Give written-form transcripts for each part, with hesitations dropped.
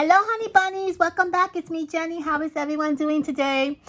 Hello honey bunnies, welcome back. It's me, Jenny. How is everyone doing today?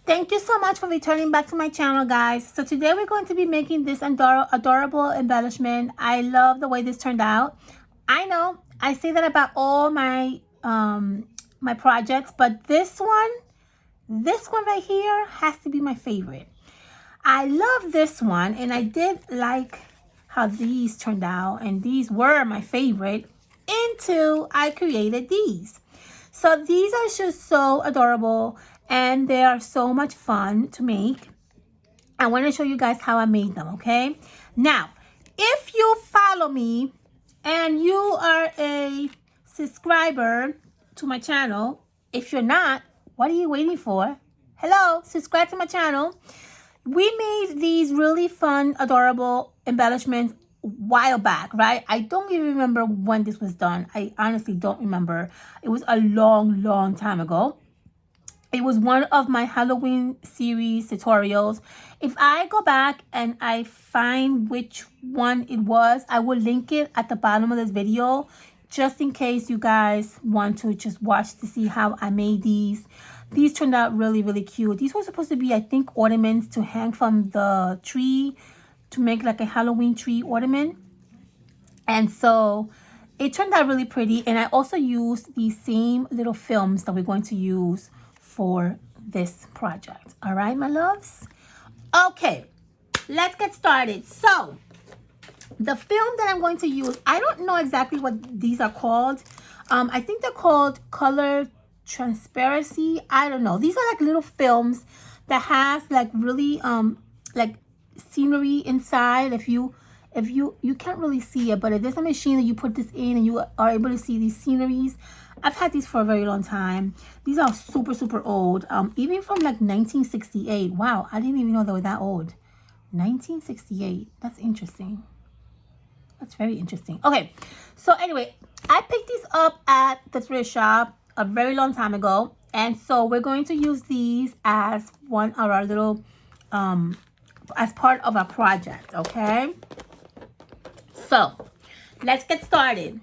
Thank you so much for returning back to my channel, guys. So today we're going to be making this adorable embellishment. I love the way this turned out. I know I say that about all my my projects, but this one right here has to be my favorite. I love this one, and I did like how these turned out, and these were my favorite until I created these. So these are just so adorable, and they are so much fun to make. I want to show you guys how I made them, okay? Now, if you follow me and you are a subscriber to my channel, if you're not, what are you waiting for? Hello, subscribe to my channel. We made these really fun, adorable embellishments a while back, right? I don't even remember when this was done. I honestly don't remember. It was a long time ago. It was one of my Halloween series tutorials. If I go back and I find which one it was, I will link it at the bottom of this video, just in case you guys want to just watch to see how I made these. These turned out really cute. These were supposed to be, I think, ornaments to hang from the tree to make like a Halloween tree ornament. And so it turned out really pretty. And I also used these same little films that we're going to use for this project. All right, my loves? Okay, let's get started. So the film that I'm going to use, I don't know exactly what these are called. I think they're called color transparency. I don't know. These are like little films that has like really like scenery inside. If you can't really see it, but if there's a machine that you put this in and you are able to see these sceneries. I've had these for a very long time. These are super old, even from like 1968. Wow, I didn't even know they were that old. 1968. That's interesting. That's very interesting. Okay, so anyway, I picked these up at the thrift shop a very long time ago, and so we're going to use these as one of our little as part of our project. Okay, so let's get started.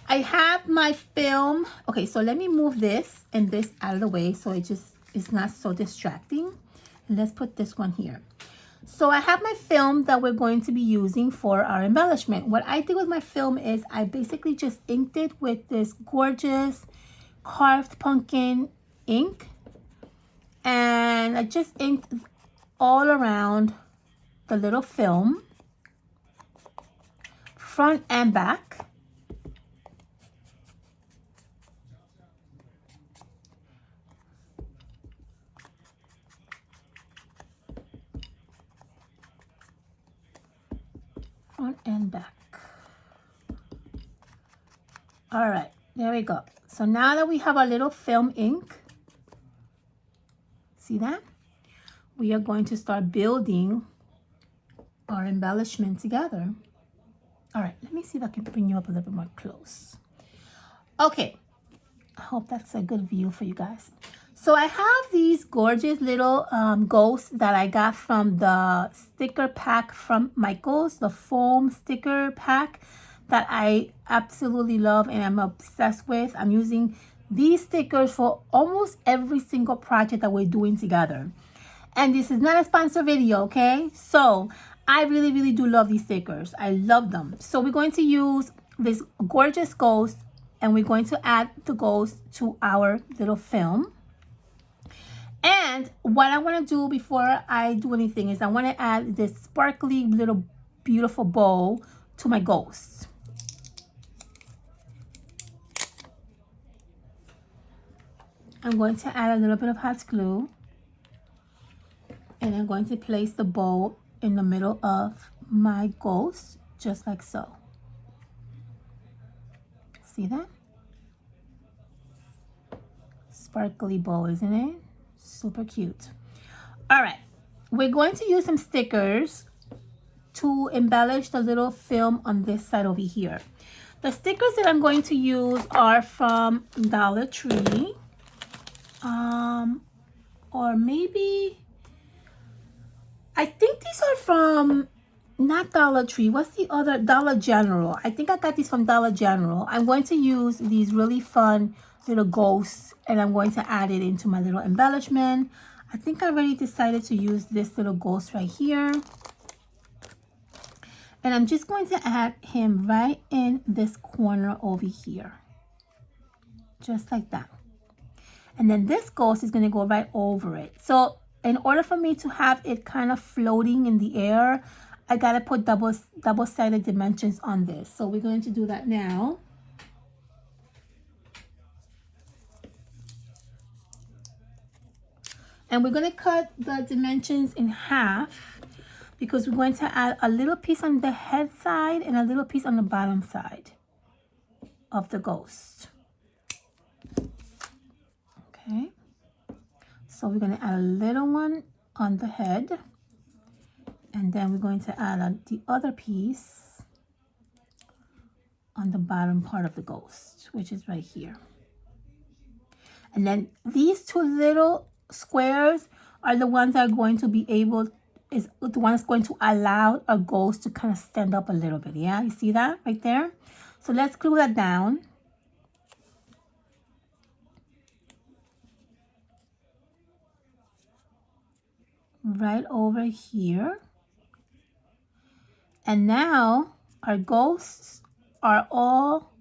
I have my film. Okay, so let me move this and this out of the way so it just is not so distracting, and let's put this one here. So I have my film that we're going to be using for our embellishment. What I did with my film is I basically just inked it with this gorgeous carved pumpkin ink, and I just inked all around the little film, front and back. Front and back. All right, there we go. So now that we have our little film ink, see that? We are going to start building our embellishment together. All right, let me see if I can bring you up a little bit more close. Okay, I hope that's a good view for you guys. So I have these gorgeous little ghosts that I got from the sticker pack from Michaels, the foam sticker pack that I absolutely love and I'm obsessed with. I'm using these stickers for almost every single project that we're doing together. And this is not a sponsor video, okay? So I really do love these stickers. I love them. So we're going to use this gorgeous ghost, and we're going to add the ghost to our little film. And what I want to do before I do anything is I want to add this sparkly little beautiful bow to my ghost. I'm going to add a little bit of hot glue, and I'm going to place the bow in the middle of my ghost, just like so. See that? Sparkly bow, isn't it? Super cute. All right, we're going to use some stickers to embellish the little film on this side over here. The stickers that I'm going to use are from Dollar Tree, or maybe I think these are from not Dollar Tree. What's the other? Dollar General. I think I got these from Dollar General. I'm going to use these really fun little ghosts, and I'm going to add it into my little embellishment. I think I already decided to use this little ghost right here. And I'm just going to add him right in this corner over here. Just like that. And then this ghost is going to go right over it. So in order for me to have it kind of floating in the air, I got to put double-sided dimensions on this. So we're going to do that now. And we're going to cut the dimensions in half because we're going to add a little piece on the head side and a little piece on the bottom side of the ghost. Okay. So we're going to add a little one on the head. And then we're going to add the other piece on the bottom part of the ghost, which is right here. And then these two little squares are the ones that are going to be the ones going to allow a ghost to kind of stand up a little bit. Yeah, you see that right there? So let's glue that down. Right over here. And now our ghosts are all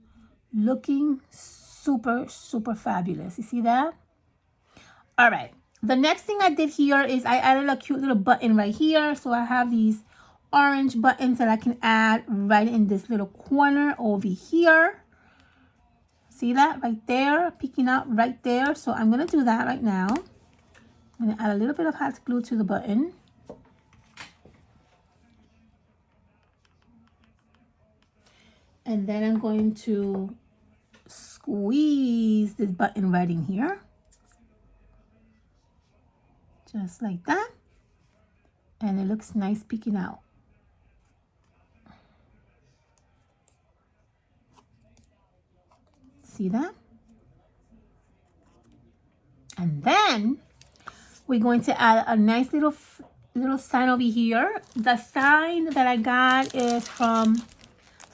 looking super, super fabulous. You see that? All right. The next thing I did here is I added a cute little button right here. So I have these orange buttons that I can add right in this little corner over here. See that right there, peeking out right there. So I'm going to do that right now. I'm going to add a little bit of hot glue to the button. And then I'm going to squeeze this button right in here. Just like that. And it looks nice peeking out. See that? And then we're going to add a nice little sign over here. The sign that I got is from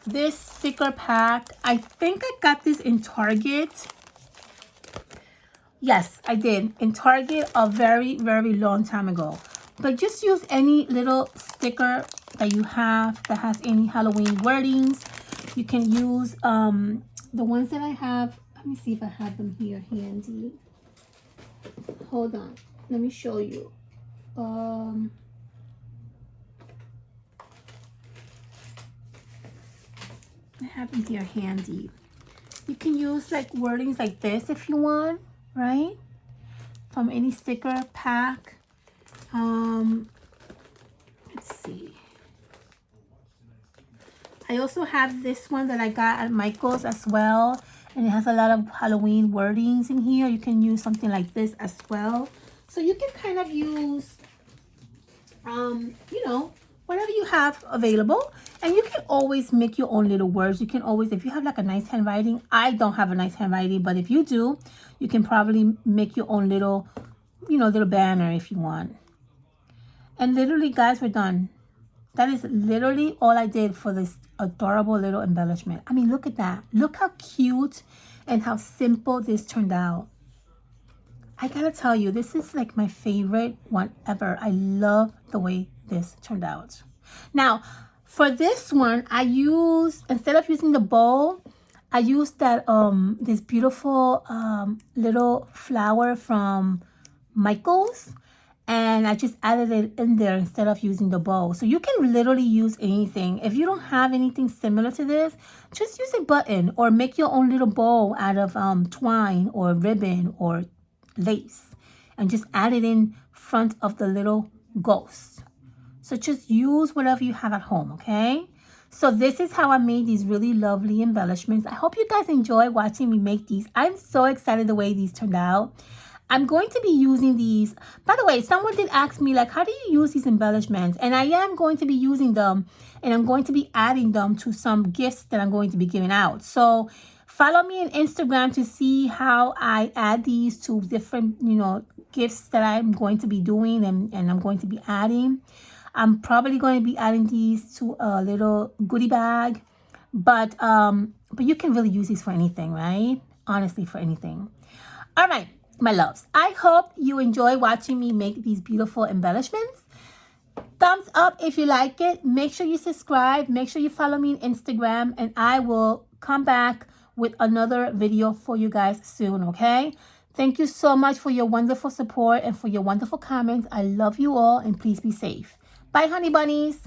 this sticker pack. I think I got this in Target. Yes, I did in Target a very, very long time ago. But just use any little sticker that you have that has any Halloween wordings. You can use the ones that I have. Let me see if I have them here handy. Hold on. Let me show you. I have them here handy. You can use like wordings like this if you want, right? From any sticker pack. Let's see. I also have this one that I got at Michael's as well. And it has a lot of Halloween wordings in here. You can use something like this as well. So you can kind of use, you know, whatever you have available. And you can always make your own little words. You can always, if you have like a nice handwriting. I don't have a nice handwriting, but if you do, you can probably make your own little, you know, little banner if you want. And literally, guys, we're done. That is literally all I did for this adorable little embellishment. I mean, look at that. Look how cute and how simple this turned out. I gotta tell you, this is like my favorite one ever. I love the way this turned out. Now, for this one, I used, instead of using the bowl, I used that this beautiful little flower from Michael's. And I just added it in there instead of using the bow. So you can literally use anything. If you don't have anything similar to this, just use a button or make your own little bow out of twine or ribbon or lace. And just add it in front of the little ghost. So just use whatever you have at home, okay? So this is how I made these really lovely embellishments. I hope you guys enjoy watching me make these. I'm so excited the way these turned out. I'm going to be using these. By the way, someone did ask me, like, how do you use these embellishments? And I am going to be using them, and I'm going to be adding them to some gifts that I'm going to be giving out. So follow me on Instagram to see how I add these to different, you know, gifts that I'm going to be doing and I'm going to be adding. I'm probably going to be adding these to a little goodie bag, but you can really use these for anything, right? Honestly, for anything. All right, my loves, I hope you enjoy watching me make these beautiful embellishments. Thumbs up if you like it. Make sure you subscribe. Make sure you follow me on Instagram, and I will come back with another video for you guys soon, okay? Thank you so much for your wonderful support and for your wonderful comments. I love you all, and please be safe. Bye, honey bunnies.